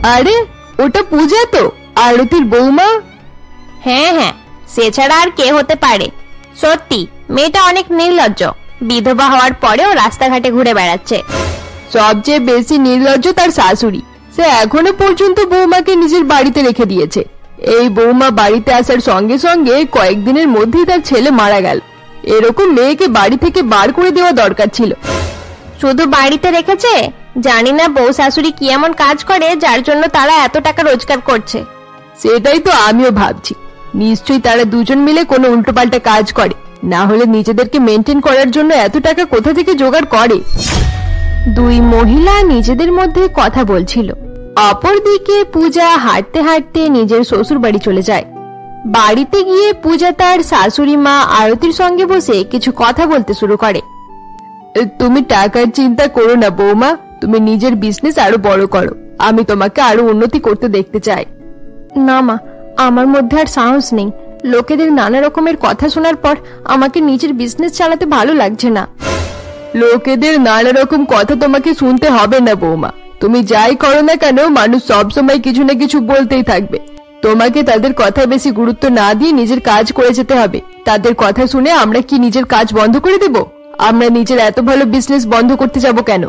আরে ওটা পূজা তো, আরতির বৌমা। হ্যাঁ হ্যাঁ, সে ছাড়া আর কে হতে পারে। সত্যি মেয়েটা অনেক নির্লজ্জ, বিধবা হওয়ার পরেও রাস্তাঘাটে ঘুরে বেড়াচ্ছে। সবচেয়ে বেশি নির্লজ্জ তার শাশুড়ি। সে এখনো পর্যন্ত বৌমাকে নিজের বাড়িতে রেখে দিয়েছে। এই বৌমা বাড়িতে আসার সঙ্গে সঙ্গে কয়েকদিনের মধ্যেই তার ছেলে মারা গেল। এরকম মেয়েকে বাড়ি থেকে বার করে দেওয়া দরকার ছিল। শুধু বাড়িতে রেখেছে, জানি না বউ শাশুড়ি কি এমন কাজ করে যার জন্য তারা এত টাকা রোজগার করছে। সেটাই তো আমিও ভাবছি। নিশ্চয়ই তারা দুজন মিলে কোনো উল্টোপাল্টা কাজ করে, না হলে নিজেদেরকে মেনটেন করার জন্য এত টাকা কোথা থেকে জোগাড় করে। দুই মহিলা নিজেদের মধ্যে কথা বলছিল। অপরদিকে পূজা হাঁটতে হাঁটতে নিজের শ্বশুর বাড়ি চলে যায়। বাড়িতে গিয়ে পূজা তার শাশুড়ি মা আরতির সঙ্গে বসে কিছু কথা বলতে শুরু করে। তুমি টাকার চিন্তা করো না বৌমা, তুমি নিজের বিজনেস আরো বড় করো। আমি তোমাকে আরো উন্নতি করতে দেখতে চাই। না মা, আমার মধ্যে আর সাহস নেই। লোকেদের নানা রকমের কথা শোনার পর আমাকে নিজের বিজনেস চালাতে ভালো লাগছে না। লোকেদের নানা রকম কথা তোমাকে শুনতে হবে না বৌমা। তুমি যাই করো না কেন, মানুষ সবসময় কিছু না কিছু বলতেই থাকবে। তোমাকে তাদের কথা বেশি গুরুত্ব না দিয়ে নিজের কাজ করে যেতে হবে। তাদের কথা শুনে আমরা কি নিজের কাজ বন্ধ করে দেব? আমরা নিজের এত ভালো বিজনেস বন্ধ করতে যাব কেন?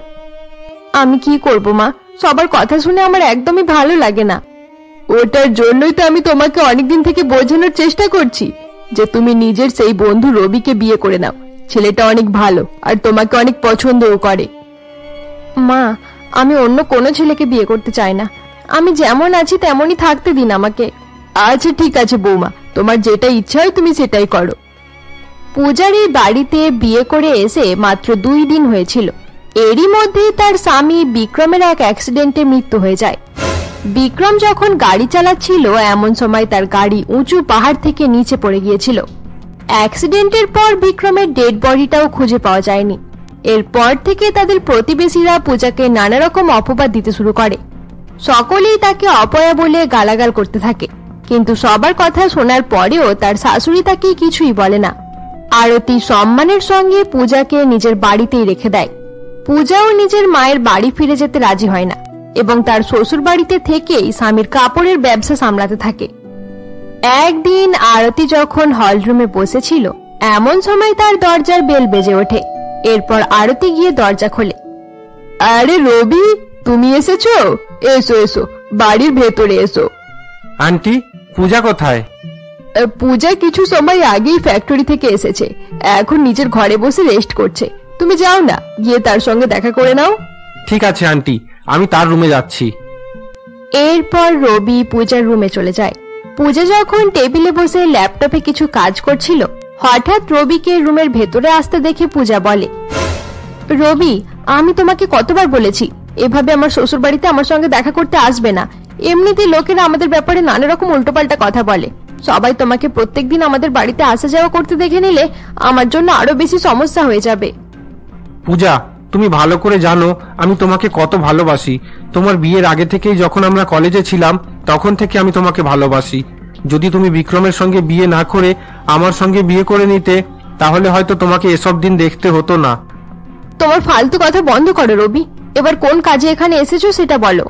আমি কি করব মা, সবার কথা শুনে আমার একদমই ভালো লাগে না। ওটার জন্যই তো আমি তোমাকে অনেকদিন থেকে বোঝানোর চেষ্টা করছি যে তুমি নিজের সেই বন্ধু রবিকে বিয়ে করে নাও। ছেলেটা অনেক ভালো আর তোমাকে অনেক পছন্দও করে। মা, আমি অন্য কোনো ছেলেকে বিয়ে করতে চাই না। আমি যেমন আছি তেমনই থাকতে দিন আমাকে। আচ্ছা ঠিক আছে বৌমা, তোমার যেটা ইচ্ছা হয় তুমি সেটাই করো। পূজার এই বাড়িতে বিয়ে করে এসে মাত্র 2 দিন হয়েছিল। এরই মধ্যে তার স্বামী বিক্রমের এক অ্যাক্সিডেন্টে মৃত্যু হয়ে যায়। বিক্রম যখন গাড়ি চালাচ্ছিল এমন সময় তার গাড়ি উঁচু পাহাড় থেকে নিচে পড়ে গিয়েছিল। অ্যাক্সিডেন্টের পর বিক্রমের ডেড বডিটাও খুঁজে পাওয়া যায়নি। এরপর থেকে তাদের প্রতিবেশীরা পূজাকে নানা রকম অপবাদ দিতে শুরু করে। সকলেই তাকে অপয়া বলে গালাগাল করতে থাকে, কিন্তু সবার কথা শোনার পরেও তার শাশুড়ি তাকে কিছুই বলে না। আরতি সম্মানের সঙ্গে পূজাকে নিজের বাড়িতেই রেখে দেয়। পূজাও নিজের মায়ের বাড়ি ফিরে যেতে রাজি হয় না এবং তার শ্বশুর বাড়িতে থেকেই স্বামীর কাপড়ের ব্যবসা সামলাতে থাকে। একদিন আরতি যখন হলরুমে বসেছিল এমন সময় তার দরজার বেল বেজে ওঠে। এরপর আরতি গিয়ে দরজা খোলে। আরে রবি, তুমি এসেছো? এসো এসো, বাড়ির ভেতরে এসো। আন্টি, পূজা কোথায়? পূজা কিছু সময় আগেই ফ্যাক্টরি থেকে এসেছে, এখন নিজের ঘরে বসে রেস্ট করছে। তুমি যাও না, গিয়ে তার সঙ্গে দেখা করে নাও। ঠিক আছে আন্টি, আমি তার রুমে যাচ্ছি। এরপর রবি পূজার রুমে চলে যায়। পূজা যখন টেবিলে বসে ল্যাপটপে কিছু কাজ করছিল হঠাৎ রবিকে রুমের ভেতরে আসতে দেখে পূজা বলে, রবি, আমি তোমাকে কতবার বলেছি এভাবে আমার শ্বশুর বাড়িতে আমার সঙ্গে দেখা করতে আসবে না। এমনিতেই লোকেরা আমাদের ব্যাপারে নানা রকম উল্টোপাল্টা কথা বলে। সবাই তোমাকে প্রত্যেকদিন আমাদের বাড়িতে আসা যাওয়া করতে দেখে নিলে আমার জন্য আরো বেশি সমস্যা হয়ে যাবে। পূজা, তুমি ভালো করে জানো আমি তোমাকে কত ভালোবাসি। তোমার বিয়ের আগে থেকেই যখন আমরা কলেজে ছিলাম তখন থেকে আমি তোমাকে ভালোবাসি। যদি তুমি বিক্রমের সঙ্গে বিয়ে না করে আমার সঙ্গে বিয়ে করে নিতে তাহলে হয়তো তোমাকে এসব দিন দেখতে হতো না। তোমার ফালতু কথা বন্ধ করো রবি, এবার কোন কাজে এখানে এসেছো সেটা বলো।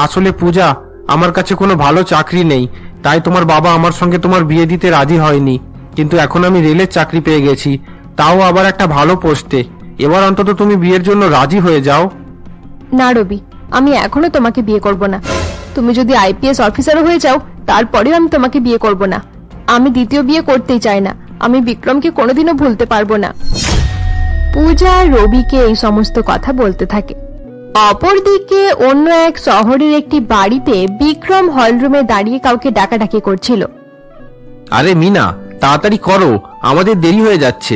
আসলে পূজা, আমার কাছে কোনো ভালো চাকরি নেই, তাই তোমার বাবা আমার সঙ্গে তোমার বিয়ে দিতে রাজি হয়নি। কিন্তু এখন আমি রেলের চাকরি পেয়ে গেছি, তাও আবার একটা ভালো পোস্টে। এবার অন্তত তুমি বিয়ের জন্য রাজি হয়ে যাও। না রবি, আমি এখনো তোমাকে বিয়ে করব না। তুমি যদি আইপিএস অফিসারও হয়ে যাও তারপরেও আমি তোমাকে বিয়ে করব না। আমি দ্বিতীয় বিয়ে করতেই চাই না। আমি বিক্রমকে কোনোদিনও ভুলতে পারবো না। পূজা রবিকে এই সমস্ত কথা বলতে থাকে। অপরদিকে অন্য এক শহরের একটি বাড়িতে বিক্রম হলরুমে দাঁড়িয়ে কাউকে ডাকাডাকি করছিল। আরে মিনা, তাড়াতাড়ি করো, আমাদের দেরি হয়ে যাচ্ছে।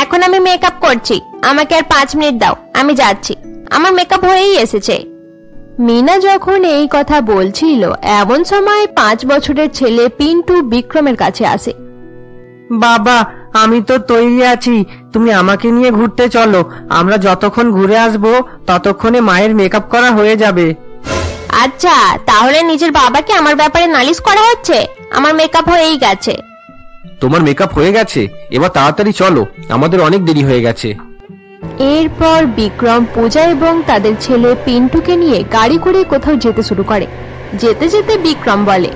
এখন আমি মেকআপ করছি, আমাকে আর 5 মিনিট দাও, আমি যাচ্ছি। আমার মেকআপ হয়েই এসেছে। মিনা যখন এই কথা বলছিল এমন সময় 5 বছরের ছেলে পিন্টু বিক্রমের কাছে আসে। বাবা, আমি তো তৈরি আছি, তুমি আমাকে নিয়ে ঘুরতে চলো। আমরা যতক্ষণ ঘুরে আসবো ততক্ষণে মায়ের মেকআপ করা হয়ে যাবে। আচ্ছা, তাহলে নিজের বাবাকে আমার ব্যাপারে নালিশ করা হচ্ছে? আমার মেকআপ হয়েই গেছে। তোমার মেকআপ হয়ে গেছে? এবার তাড়াতাড়ি চলো, আমাদের অনেক দেরি হয়ে গেছে। এরপর বিক্রম পূজা এবং তাদের ছেলে পিন্টুকে নিয়ে গাড়ি করে কোথাও যেতে শুরু করে। যেতে যেতে বিক্রম বলে,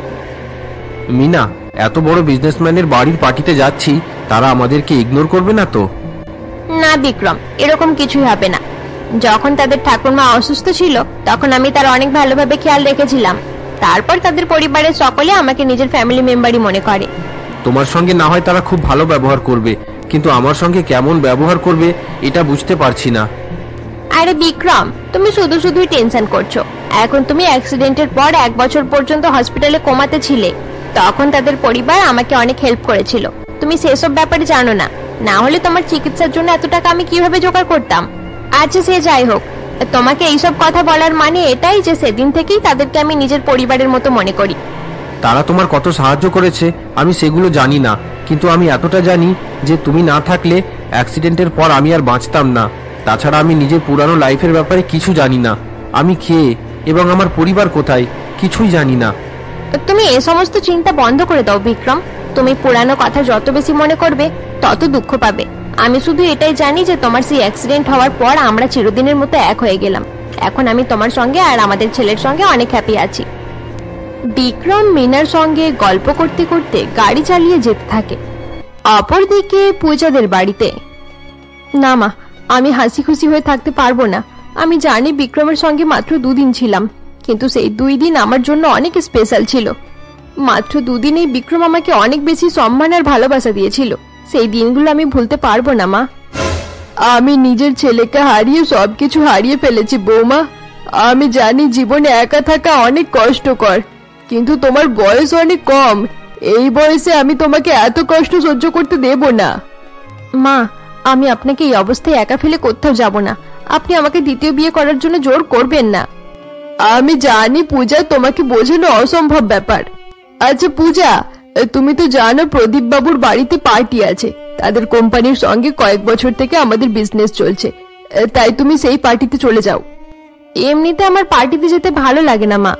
মিনা, এত বড় বিজনেসম্যানের বাড়ির পার্টিতে যাচ্ছি, তারা আমাদেরকে ইগনোর করবে না তো? না বিক্রম, এরকম কিছুই হবে না। যখন তাদের ঠাকুরমা অসুস্থ ছিল তখন আমি তার অনেক ভালোভাবে খেয়াল রেখেছিলাম। তারপর তাদের পরিবারের সকলে আমাকে নিজের ফ্যামিলি মেম্বারই মনে করে। তোমার সঙ্গে না হয় তারা খুব ভালো ব্যবহার করবে, কিন্তু আমার সঙ্গে কেমন ব্যবহার করবে এটা বুঝতে পারছি না। আরে বিক্রম, তুমি শুধু শুধুই টেনশন করছো। এখন তুমি অ্যাক্সিডেন্টের পর 1 বছর পর্যন্ত হসপিটালে কোমাতে ছিলে। তখন তাদের পরিবার আমাকে অনেক হেল্প করেছিল। তুমি সেসব ব্যাপারে জানো না। না হলে তোমার চিকিৎসার জন্য এত টাকা আমি কিভাবে জোগাড় করতাম? আচ্ছা সে যাই হোক, তোমাকে এইসব কথা বলার মানে এটাই যে সেদিন থেকেই তাদেরকে আমি নিজের পরিবারের মতো মনে করি। তারা তোমার কত সাহায্য করেছে আমি সেগুলো জানি না, কিন্তু আমি এতটা জানি যে তুমি না থাকলে অ্যাক্সিডেন্টের পর আমি আর বাঁচতাম না। তাছাড়া আমি নিজের পুরানো লাইফের ব্যাপারে কিছু জানি না। আমি কে এবং আমার পরিবার কোথায় কিছুই জানি না। তুমি এই সমস্ত চিন্তা বন্ধ করে দাও বিক্রম। তুমি পুরানো কথা যত বেশি মনে করবে তত দুঃখ পাবে। আমি শুধু এটাই জানি যে তোমার সেই অ্যাক্সিডেন্ট হওয়ার পর আমরা চিরদিনের মতো এক হয়ে গেলাম। এখন আমি তোমার সঙ্গে আর আমাদের ছেলের সঙ্গে অনেক হ্যাপি আছি। বিক্রম মিনার সঙ্গে গল্প করতে করতে গাড়ি চালিয়ে যেতে থাকে। অপরদিকে পূজাদের বাড়িতে, না মা, আমি হাসি খুশি হয়ে থাকতে পারবো না। আমি জানি বিক্রমের সঙ্গে মাত্র 2 দিন ছিলাম, কিন্তু সেই 2 দিন আমার জন্য অনেক স্পেশাল ছিল। মাত্র 2 দিনেই বিক্রম আমাকে অনেক বেশি সম্মান আর ভালোবাসা দিয়েছিল। সেই দিনগুলো আমি ভুলতে পারবো না মা। আমি নিজের ছেলেকে হারিয়ে সবকিছু হারিয়ে ফেলেছি বৌমা। আমি জানি জীবনে একা থাকা অনেক কষ্টকর, কিন্তু তোমার বয়স অনেক কম। এই বয়সে আমি তোমাকে এত কষ্ট সহ্য করতে দেব না। মা, আমি আপনাকে এই অবস্থায় একা ফেলে কোথাও যাব না। আপনি আমাকে দ্বিতীয় বিয়ে করার জন্য জোর করবেন না। আমি জানি পূজা, তোমাকে বোঝানো অসম্ভব ব্যাপার। আচ্ছা পূজা, তুমি তো জানো প্রদীপ বাবুর বাড়িতে পার্টি আছে। তাদের কোম্পানির সঙ্গে কয়েক বছর থেকে আমাদের বিজনেস চলছে, তাই তুমি সেই পার্টিতে চলে যাও। এমনিতে আমার পার্টিতে যেতে ভালো লাগে না মা,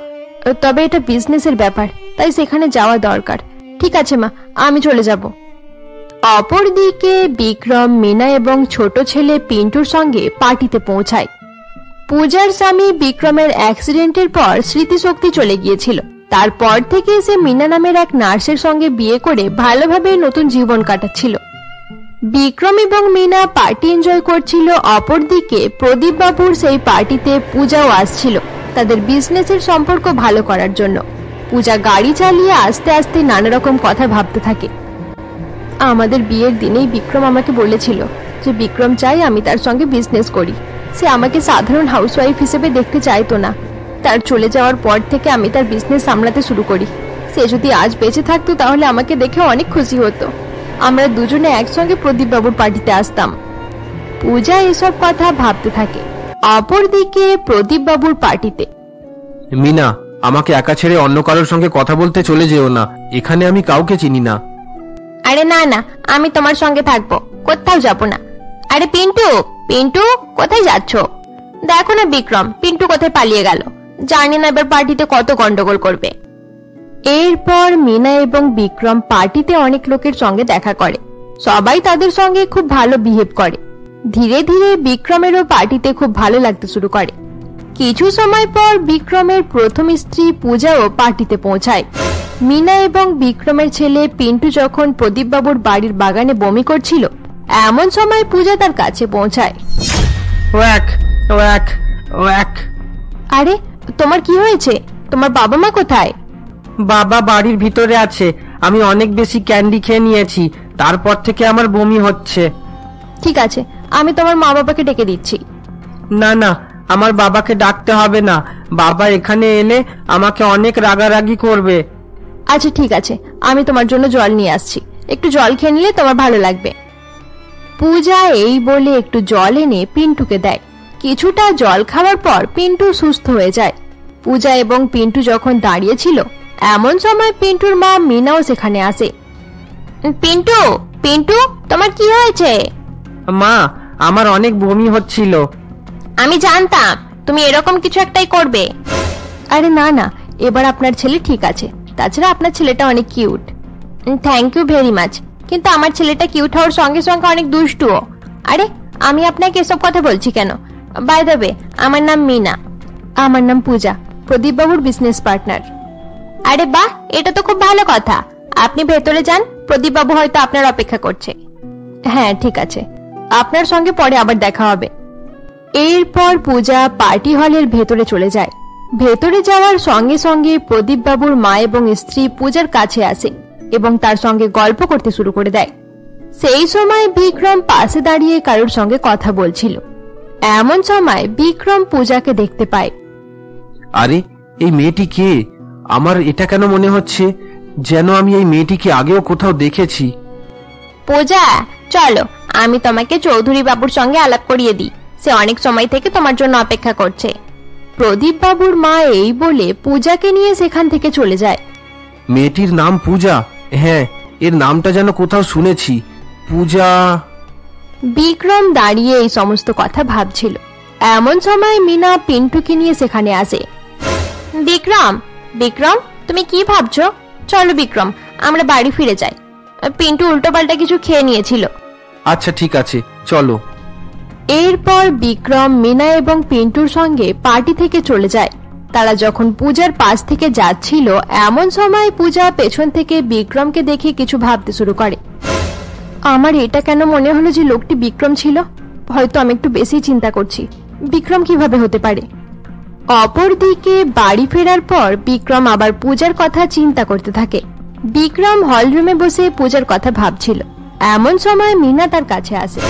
তবে এটা বিজনেসের ব্যাপার, তাই সেখানে যাওয়া দরকার। ঠিক আছে মা, আমি চলে যাব। অপরদিকে বিক্রম মিনা এবং ছোট ছেলে পিন্টুর সঙ্গে পার্টিতে পৌঁছায়। পূজার স্বামী বিক্রমের অ্যাক্সিডেন্টের পর স্মৃতিশক্তি চলে গিয়েছিল। তারপর থেকে সে মিনা নামের এক নার্সের সঙ্গে বিয়ে করে ভালোভাবে নতুন জীবন কাটাচ্ছিল। বিক্রম এবং মিনা পার্টি এনজয় করছিল। অপরদিকে প্রদীপ বাবুর সেই পার্টিতে পূজাও আসছিল তাদের বিজনেসের সম্পর্ক ভালো করার জন্য। পূজা গাড়ি চালিয়ে আস্তে আস্তে নানা রকম কথা ভাবতে থাকে। আমাদের বিয়ের দিনেই বিক্রম আমাকে বলেছিল যে বিক্রম চাই আমি তার সঙ্গে বিজনেস করি। সে আমাকে সাধারণ হাউসওয়াইফ হিসেবে দেখতে চাইতো না। তার চলে যাওয়ার পর থেকে আমি তার বিজনেস সামলাতে শুরু করি। সে যদি আজ বেঁচে থাকতো তাহলে আমাকে দেখে অনেক খুশি হতো। আমরা দুজনে একসঙ্গে প্রদীপ বাবুর পার্টিতে আসতাম। পূজা এসব কথা ভাবতে থাকে। অপরদিকে প্রদীপ বাবুর পার্টিতে, মিনা, আমাকে একা ছেড়ে অন্য কারোর সঙ্গে কথা বলতে চলে যেও না। এখানে আমি কাউকে চিনি না। আরে না না, আমি তোমার সঙ্গে থাকবো, কোথাও যাব না। আরে পিন্টু, পিন্টু কোথায় যাচ্ছ? দেখো না বিক্রম, পিন্টু কোথায় পালিয়ে গেল। জানি না এবার পার্টিতে কত গন্ডগোল করবে। এরপর মিনা এবং বিক্রম পার্টিতে অনেক লোকের সঙ্গে দেখা করে। সবাই তাদের সঙ্গে খুব ভালো বিহেভ করে। ধীরে ধীরে বিক্রমেরও পার্টিতে খুব ভালো লাগতে শুরু করে। কিছু সময় পর বিক্রমের প্রথম স্ত্রী পূজাও পার্টিতে পৌঁছায়। মিনা এবং বিক্রমের ছেলে পিন্টু যখন প্রদীপ বাবুর বাড়ির বাগানে বমি করছিল, এমন সময় পূজা তার কাছে পৌঁছায়। Walk walk walk. আরে তোমার কি হয়েছে? তোমার বাবা মা কোথায়? বাবা বাড়ির ভিতরে আছে। আমি অনেক বেশি ক্যান্ডি খেয়ে নিয়েছি, তারপর থেকে আমার বমি হচ্ছে। ঠিক আছে, আমি তোমার মা বাবাকে ডেকে দিচ্ছি। না না, আমার বাবাকে ডাকতে হবে না। বাবা এখানে এলে আমাকে অনেক রাগারাগি করবে। আচ্ছা ঠিক আছে, আমি তোমার জন্য জল নিয়ে আসছি। একটু জল খেয়ে নিলে তোমার ভালো লাগবে। পূজা এই বলে একটু জল এনে পিন্টুকে দেয়। কিছুটা জল খাওয়ার পর পিন্টু সুস্থ হয়ে যায়। পূজা এবং পিন্টু যখন দাঁড়িয়েছিল, এমন সময় পিন্টুর মা মিনাও সেখানে আসে। পিন্টু, পিন্টু তোমার কি হয়েছে? মা, আমার অনেক বমি হচ্ছিল। আমি জানতাম তুমি এরকম কিছু একটাই করবে। আরে না না, এবার আপনার ছেলে ঠিক আছে। তাছাড়া আপনার ছেলেটা অনেক cute. Thank you very much, কিন্তু আমার ছেলেটা কিউট হওয়ার সঙ্গে সঙ্গে অনেক দুষ্টুও। আরে আমি আপনাকে এসব কথা বলছি কেন? বাই দ্য ওয়ে, আমার নাম মিনা। আমার নাম পূজা, প্রদীপ বাবুর বিজনেস পার্টনার। আরে বাহ, এটা তো খুব ভালো কথা। আপনি ভেতরে যান, প্রদীপ বাবু হয়তো আপনার অপেক্ষা করছে। হ্যাঁ ঠিক আছে, আপনার সঙ্গে পরে আবার দেখা হবে। এরপর পূজা পার্টি হলের ভেতরে চলে যায়। ভেতরে যাওয়ার সঙ্গে সঙ্গে প্রদীপ বাবুর মা এবং স্ত্রী পূজার কাছে আসে এবং তার সঙ্গে গল্প করতে শুরু করে দেয়। সেই সময় বিক্রম পাশে দাঁড়িয়ে কারোর সঙ্গে কথা বলছিল। এমন সময় বিক্রম পূজাকে দেখতে পায়। আরে এই মেয়েটি কে? আমার এটা কেন মনে হচ্ছে যেন আমি এই মেয়েটিকে আগেও কোথাও দেখেছি। পূজা, চলো আমি তোমাকে চৌধুরী বাবুর সঙ্গে আলাপ করিয়ে দিই। সে অনেক সময় থেকে তোমার জন্য অপেক্ষা করছে। প্রদীপ বাবুর মা এই বলে পূজাকে নিয়ে সেখান থেকে চলে যায়। মেয়েটির নাম পূজা? হ্যাঁ, এর নামটা যেন কোথাও শুনেছি। পূজা। বিক্রম দাঁড়িয়ে এই সমস্ত কথা ভাবছিল। এমন সময় মিনা পিন্টুকে নিয়ে সেখানে আসে। বিক্রম, বিক্রম, তুমি কি ভাবছো? চলো বিক্রম, আমরা বাড়ি ফিরে যাই। পিন্টু উল্টোপাল্টা কিছু খেয়ে নিয়েছিল। আচ্ছা ঠিক আছে, চলো। এরপর বিক্রম মিনা এবং পিন্টুর সঙ্গে পার্টি থেকে চলে যায়। তারা যখন পূজার পাশ থেকে যাচ্ছিল, এমন সময় পূজা পেছন থেকে বিক্রমকে দেখে কিছু ভাবতে শুরু করে। আমার এটা কেন মনে হলো যে লোকটি বিক্রম ছিল? হয়তো আমি একটু বেশি চিন্তা করছি। বিক্রম কিভাবে হতে পারে? অপরদিকে বাড়ি ফেরার পর বিক্রম আবার পূজার কথা চিন্তা করতে থাকে। বিক্রম হল রুমে বসে পূজার কথা ভাবছিল। এমন সময় মিনা তার কাছে আসে।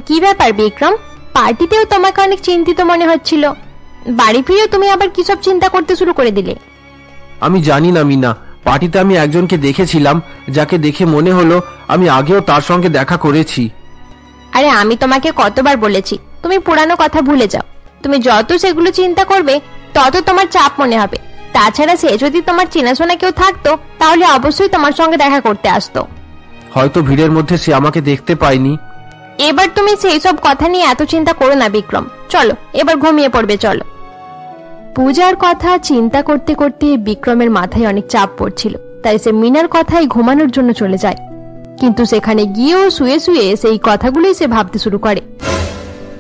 কি ব্যাপার বিক্রম? পার্টিতেও তোমাকে অনেক চিন্তিত মনে হচ্ছিল, বাড়ি ফিরেও তুমি আবার কি সব চিন্তা করতে শুরু করে দিলে? আমি জানি না মিনা, পার্টিতে আমি একজনকে দেখেছিলাম যাকে দেখে মনে হলো আমি আগেও তার সঙ্গে দেখা করেছি। আরে আমি তোমাকে কতবার বলেছি তুমি পুরানো কথা ভুলে যাও। তুমি যত সেগুলো চিন্তা করবে তত তোমার চাপ মনে হবে। তাছাড়া সে যদি তোমার চেনাশোনা কেউ থাকতো তাহলে অবশ্যই তোমার সঙ্গে দেখা করতে আসতো। হয়তো ভিড়ের মধ্যে সে আমাকে দেখতে পায়নি। এবার তুমি সেই সব কথা নিয়ে এত চিন্তা করো না বিক্রম। চলো এবার ঘুমিয়ে পড়বে, চলো। পূজার কথা চিন্তা করতে করতে বিক্রমের মাথায় অনেক চাপ পড়ছিল, তাই সে মিনার কথাই ঘুমানোর জন্য চলে যায়। কিন্তু সেখানে গিয়েও শুয়ে শুয়ে সেই কথাগুলোই সে ভাবতে শুরু করে।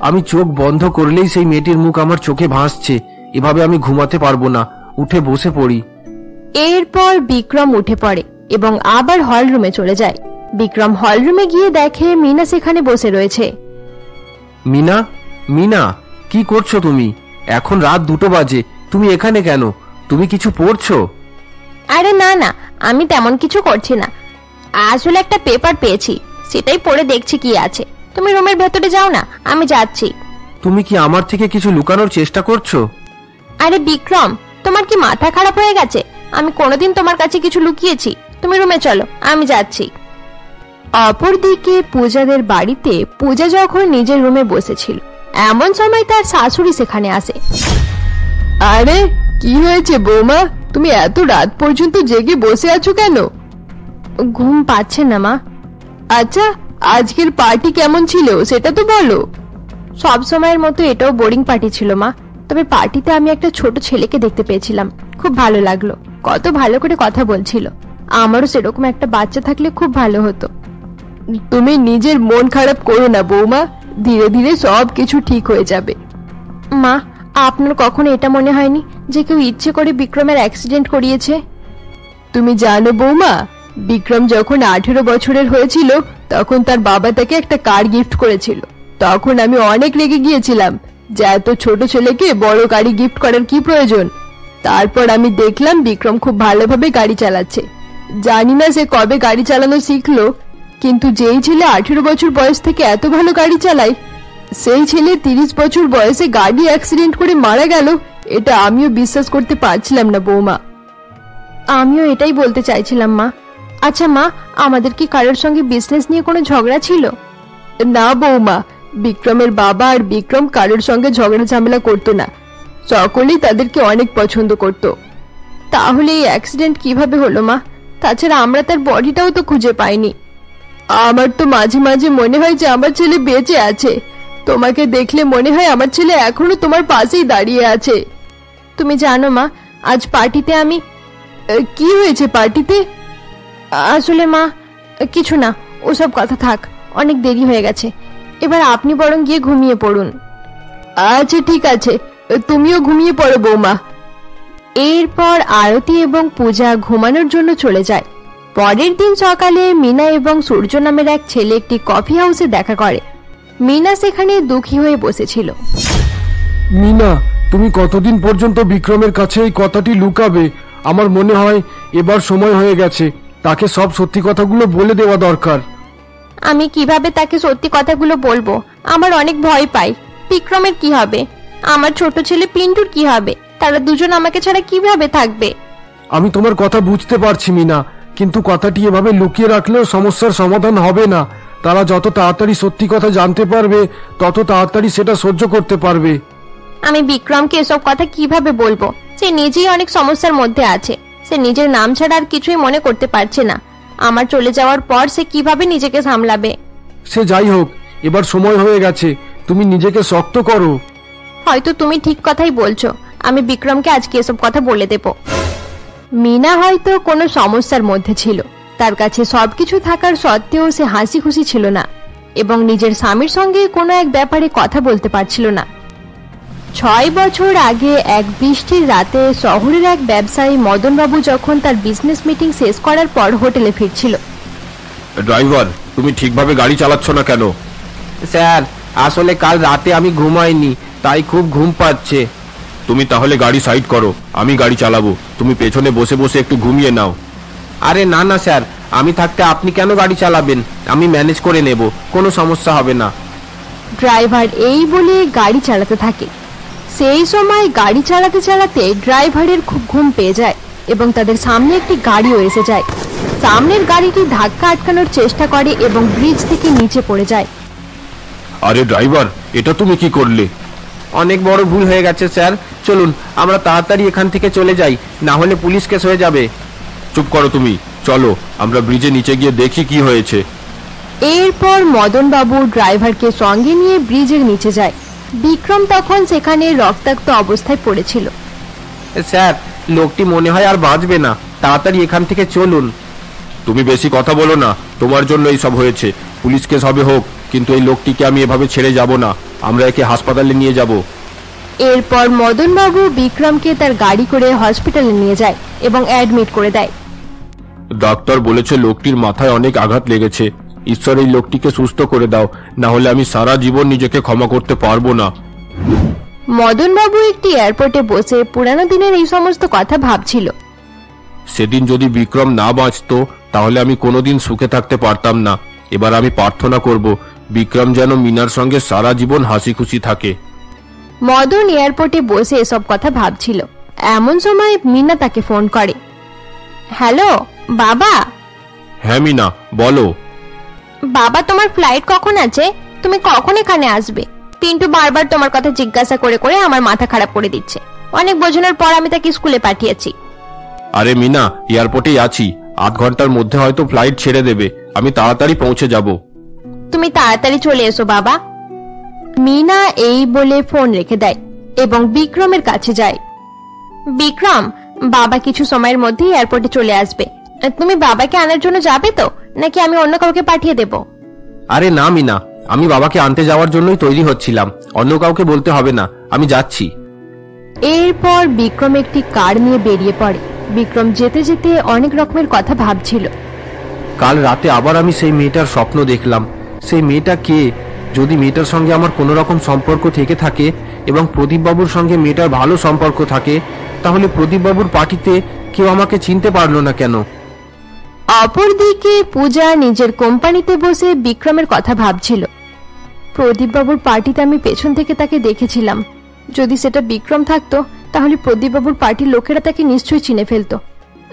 আমি চোখ বন্ধ করলেই সেই মেয়েটির মুখ আমার চোখে ভাসছে। এভাবে আমি ঘুমাতে পারবো না, উঠে বসে পড়ি। এরপর বিক্রম উঠে পড়ে এবং আবার হল রুমে চলে যায়। বিক্রম হল রুমে গিয়ে দেখে মিনা সেখানে বসে রয়েছে। মিনা, মিনা, কি করছো তুমি? এখন রাত 2টো বাজে, তুমি এখানে কেন? তুমি কিছু পড়ছো? আরে না না, আমি তেমন কিছু করছি না। আসলে একটা পেপার পেয়েছি, সেটাই পড়ে দেখছি কি আছে। তুমি রুমের ভেতরে যাও না, আমি যাচ্ছি। তুমি কি আমার থেকে কিছু লুকানোর চেষ্টা করছো? আরে বিক্রম, তোমার কি মাথা খারাপ হয়ে গেছে? আমি কোনোদিন তোমার কাছে কিছু লুকিয়েছি? তুমি রুমে চলো, আমি যাচ্ছি। অপরদিকে পূজাদের বাড়িতে পূজা যখন নিজের রুমে বসেছিল, এমন সময় তার শাশুড়ি সেখানে আসে। আরে কি হয়েছে বৌমা, তুমি এত রাত পর্যন্ত জেগে বসে আছো কেন? ঘুম পাচ্ছে না মা। আচ্ছা, আজকের পার্টি কেমন ছিল সেটা তো বলো। সব সময়ের মতো এটাও বোরিং পার্টি ছিল মা, তবে পার্টিতে আমি একটা ছোট ছেলেকে দেখতে পেয়েছিলাম, খুব ভালো লাগলো। কত ভালো করে কথা বলছিল। আমারও সেরকম একটা বাচ্চা থাকলে খুব ভালো হতো। তুমি নিজের মন খারাপ করো না বৌমা, ধীরে ধীরে সব কিছু ঠিক হয়ে যাবে। মা, আপনার কখনো এটা মনে হয়নি যে কেউ ইচ্ছে করে বিক্রমের অ্যাক্সিডেন্ট করিয়েছে? তুমি জানো বৌমা, বিক্রম যখন 18 বছরের হয়েছিল তখন তার বাবা তাকে একটা কার গিফট করেছিল। তখন আমি অনেক রেগে গিয়েছিলাম যে এত ছোট ছেলেকে বড় গাড়ি গিফট করার কি প্রয়োজন। তারপর আমি দেখলাম বিক্রম খুব ভালোভাবে গাড়ি চালাচ্ছে। জানি না সে কবে গাড়ি চালানো শিখলো, কিন্তু যেই ছেলে 18 বছর বয়স থেকে এত ভালো গাড়ি চালায়, সেই ছেলে 30 বছর বয়সে গাড়ি অ্যাক্সিডেন্ট করে মারা গেল, এটা আমিও বিশ্বাস করতে পারছিলাম না বৌমা। আমিও এটাই বলতে চাইছিলাম মা। আচ্ছা মা, আমাদের কি কারোর সঙ্গে বিজনেস নিয়ে কোনো ঝগড়া ছিল? না বৌমা, বিক্রমের বাবা আর বিক্রম কারোর সঙ্গে ঝগড়া ঝামেলা করতো না, সকলেই তাদেরকে অনেক পছন্দ করত। তাহলে এই অ্যাক্সিডেন্ট কিভাবে হলো মা? তাছাড়া আমরা তার বডিটাও তো খুঁজে পাইনি। আমার তো মাঝে মাঝে মনে হয় যে আমার ছেলে বেঁচে আছে। তোমাকে দেখলে মনে হয় আমার ছেলে এখনো তোমার পাশেই দাঁড়িয়ে আছে। তুমি জানো মা, আজ পার্টিতে আমি... কি হয়েছে পার্টিতে? আসলে মা, কিছু না, ওসব কথা থাক, অনেক দেরি হয়ে গেছে। এবার আপনি বরং গিয়ে ঘুমিয়ে পড়ুন। আচ্ছা ঠিক আছে, তুমিও ঘুমিয়ে পড়ো বৌমা। এরপর আরতি এবং পূজা ঘুমানোর জন্য চলে যায়। পরের দিন সকালে মিনা এবং সূর্য নামের এক ছেলে একটি কফি হাউসে দেখা করে। মিনা সেখানে দুঃখী হয়ে বসেছিল। মিনা, তুমি কতদিন পর্যন্ত বিক্রমের কাছে এই কথাটি লুকাবে? আমার মনে হয় এবার সময় হয়ে গেছে, তাকে সব সত্যি কথাগুলো বলে দেওয়া দরকার। আমি কিভাবে তাকে সত্যি কথাগুলো বলবো? আমার অনেক ভয় পাই। বিক্রমের কি হবে? আমার ছোট ছেলে পিন্টুর কি হবে? তারা দুজন আমাকে ছাড়া কিভাবে থাকবে? আমি তোমার কথা বুঝতে পারছি মিনা, কিন্তু কথাটি এভাবে লুকিয়ে রাখলেও সমস্যার সমাধান হবে না। তারা যত তাড়াতাড়ি সত্যি কথা জানতে পারবে তত তাড়াতাড়ি সেটা সহ্য করতে পারবে। আমি বিক্রমকে এসব কথা কিভাবে বলবো? সে নিজেই অনেক সমস্যার মধ্যে আছে। সে নিজের নাম ছাড়া আর কিছুই মনে করতে পারছে না। আমার চলে যাওয়ার পর সে কিভাবে নিজেকে সামলাবে? সে যাই হোক, এবার সময় হয়ে গেছে, তুমি নিজেকে শক্ত করো। হয়তো তুমি ঠিক কথাই বলছো। আমি বিক্রমকে আজকে এসব কথা বলে দেব। মিনা হয়তো কোনো সমস্যার মধ্যে ছিল। তার কাছে সবকিছু থাকার সত্ত্বেও সে হাসি খুশি ছিল না এবং নিজের স্বামীর সঙ্গে কোনো এক ব্যাপারে কথা বলতে পারছিল না। 6 বছর আগে এক বৃষ্টির রাতে শহরের এক ব্যবসায়ী মদনবাবু যখন তার বিজনেস মিটিং শেষ করার পর হোটেলে ফিরছিল। ড্রাইভার, তুমি ঠিকভাবে গাড়ি চালাচ্ছ না কেন? স্যার, আসলে কাল রাতে আমি ঘুমাইনি, তাই খুব ঘুম পাচ্ছে। তুমি তাহলে গাড়ি সাইড করো, আমি গাড়ি চালাবো। তুমি পেছনে বসে বসে একটু ঘুমিয়ে নাও। আরে না না স্যার, আমি থাকতে আপনি কেন গাড়ি চালাবেন? আমি ম্যানেজ করে নেব, কোনো সমস্যা হবে না। ড্রাইভার এই বলে গাড়ি চালাতে থাকে। সেই সময় গাড়ি চালাতে চালাতে ড্রাইভারের খুব ঘুম পেয়ে যায় এবং তাদের সামনে একটি গাড়িও এসে যায়। সামনের গাড়িটি ধাক্কা আটকানোর চেষ্টা করে এবং ব্রিজ থেকে নিচে পড়ে যায়। আরে ড্রাইভার, এটা তুমি কি করলে? অনেক বড় ভুল হয়ে গেছে স্যার। চলুন আমরা তাড়াতাড়ি এখান থেকে চলে যাই, না হলে পুলিশ কেস হয়ে যাবে। চুপ করো তুমি, চলো আমরা ব্রিজে নিচে গিয়ে দেখি কি হয়েছে। এরপর মদনবাবু ড্রাইভারকে সঙ্গে নিয়ে ব্রিজের নিচে যায়। বিক্রম তখন সেখানে রক্তাক্ত অবস্থায় পড়েছিল। স্যার, লোকটি মনে হয় আর বাঁচবে না, তাড়াতাড়ি এখান থেকে চলুন। তুমি বেশি কথা বলো না, তোমার জন্য এই সব হয়েছে। পুলিশ কেস হবে হোক, কিন্তু এই লোকটিকে আমি এভাবে ছেড়ে যাব না। আমরা একে হাসপাতালে নিয়ে যাব। এরপর মদনবাবু বিক্রমকে তার গাড়ি করে হসপিটালে নিয়ে যায় এবং অ্যাডমিট করে দেয়। ডাক্তার বলেছে লোকটির মাথায় অনেক আঘাত লেগেছে। ঈশ্বর এই লোকটিকে সুস্থ করে দাও, না হলে আমি সারা জীবন নিজেকে ক্ষমা করতে পারবো না। মদনবাবু একটি এয়ারপোর্টে বসে পুরানো দিনের এই সমস্ত কথা ভাবছিল। সেদিন যদি বিক্রম না বাঁচতো তাহলে আমি কোনোদিন সুখে থাকতে পারতাম না। এবার আমি প্রার্থনা করব বিক্রম যেন মিনার সঙ্গে সারা জীবন হাসি খুশি থাকে। মদন এয়ারপোর্টে বসে এসব কথা ভাবছিল। এমন সময় মিনা তাকে ফোন করে। হ্যালো বাবা। হ্যাঁ মিনা, বলো। বাবা, তোমার ফ্লাইট কখন আছে? তুমি কখন এখানে আসবে? পিন্টু বারবার তোমার কথা জিজ্ঞাসা করে করে আমার মাথা খারাপ করে দিচ্ছে। অনেক বোঝানোর পর আমি তাকে স্কুলে পাঠিয়েছি। আরে মিনা, এয়ারপোর্টেই আছি, 8 ঘন্টার মধ্যে হয়তো ফ্লাইট ছেড়ে দেবে। আমি তাড়াতাড়ি পৌঁছে যাব। তুমি তাড়াতাড়ি চলে এসো বাবা। মিনা এই বলে ফোন রেখে দেয় এবং বিক্রমের কাছে যায়। বিক্রম, বাবা কিছু সময়ের মধ্যে এয়ারপোর্টে চলে আসবে। তুমি বাবাকে আনার জন্য যাবে তো, নাকি আমি অন্য কাউকে পাঠিয়ে দেব? আরে না মিনা, আমি বাবাকে আনতে যাওয়ার জন্যই তৈরি হচ্ছিলাম, অন্য কাউকে বলতে হবে না, আমি যাচ্ছি। এরপর বিক্রম একটি কার নিয়ে বেরিয়ে পড়ে। বিক্রম যেতে যেতে অনেক রকমের কথা ভাবছিল। কাল রাতে আবার আমি সেই মেয়েটার স্বপ্ন দেখলাম। সেই মেয়েটা কে? যদি মেয়েটার সঙ্গে আমার কোনো রকম সম্পর্ক থেকে থাকে এবং প্রদীপবাবুর সঙ্গে মেয়েটার ভালো সম্পর্ক থাকে, তাহলে প্রদীপবাবুর পার্টিতে কেউ আমাকে চিনতে পারলো না কেন? অপরদিকে পূজা নিজের কোম্পানিতে বসে বিক্রমের কথা ভাবছিল। প্রদীপবাবুর পার্টিতে আমি পেছন থেকে তাকে দেখেছিলাম। যদি সেটা বিক্রম থাকতো তাহলে প্রদীপবাবুর পার্টির লোকেরা তাকে নিশ্চয়ই চিনে ফেলতো।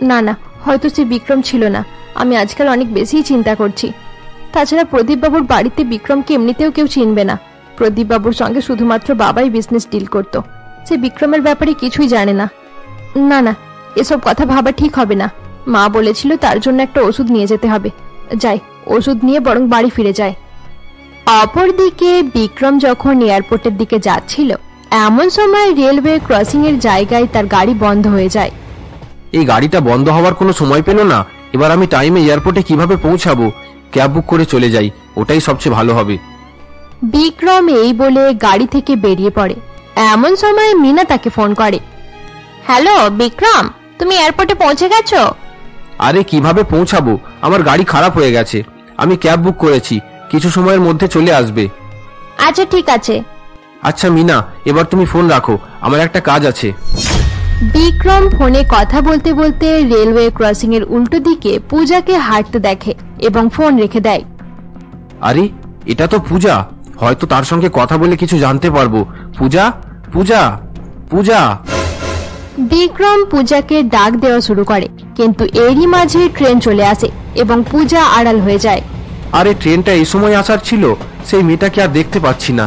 না না, হয়তো সে বিক্রম ছিল না। আমি আজকাল অনেক বেশি চিন্তা করছি। তাছাড়া প্রদীপবাবুর বাড়িতে বিক্রমকে এমনিতেও কেউ চিনবে না। প্রদীপবাবুর সঙ্গে শুধুমাত্র বাবাই বিজনেস ডিল করত। সে বিক্রমের ব্যাপারে কিছুই জানে না। না না, এসব কথা ভাবা ঠিক হবে না। মা বলেছিল তার জন্য একটা ওষুধ নিয়ে যেতে হবে। যাই, ওষুধ নিয়ে বরং বাড়ি ফিরে যায়। অপরদিকে বিক্রম যখন এয়ারপোর্টের দিকে যাচ্ছিল, এমন সময় রেলওয়ে ক্রসিং এর জায়গায় তার গাড়ি বন্ধ হয়ে যায়। এই গাড়িটা বন্ধ হওয়ার কোনো সময় পেল না। এবার আমি টাইমে এয়ারপোর্টে কিভাবে পৌঁছাবো? ক্যাব বুক করে চলে যাই, ওটাই সবচেয়ে ভালো হবে। বিক্রম এই বলে গাড়ি থেকে বেরিয়ে পড়ে। এমন সময় মিনা তাকে ফোন করে। হ্যালো বিক্রম, তুমি এয়ারপোর্টে পৌঁছে গেছো? আরে কিভাবে পৌঁছাবো, আমার গাড়ি খারাপ হয়ে গেছে। আমি ক্যাব বুক করেছি, কিছু সময়ের মধ্যে চলে আসবে। আচ্ছা ঠিক আছে। আচ্ছা মিনা, এবার তুমি ফোন রাখো, আমার একটা কাজ আছে। বিক্রম ফোনে কথা বলতে বলতে রেলওয়ে ক্রসিং এর উল্টো দিকে পূজাকে হাঁটতে দেখে এবং ফোন রেখে দেয়। আরে এটা তো পূজা, হয়তো তার সঙ্গে কথা বলে কিছু জানতে পারবো। পূজা, পূজা, পূজা। বিক্রম পূজাকে ডাক দেওয়া শুরু করে, কিন্তু এরই মাঝে ট্রেন চলে আসে এবং পূজা আড়াল হয়ে যায়। আরে ট্রেনটা এই সময় আসার ছিল, সেই মেয়েটাকে আর দেখতে পাচ্ছি না।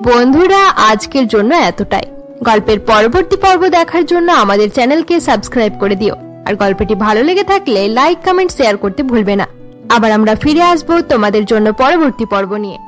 বন্ধুরা, আজকের জন্য এতটাই। গল্পের পরবর্তী পর্ব দেখার জন্য আমাদের চ্যানেলকে সাবস্ক্রাইব করে দিও, আর গল্পটি ভালো লেগে থাকলে লাইক, কমেন্ট, শেয়ার করতে ভুলবে না। আবার আমরা ফিরে আসবো তোমাদের জন্য পরবর্তী পর্ব নিয়ে।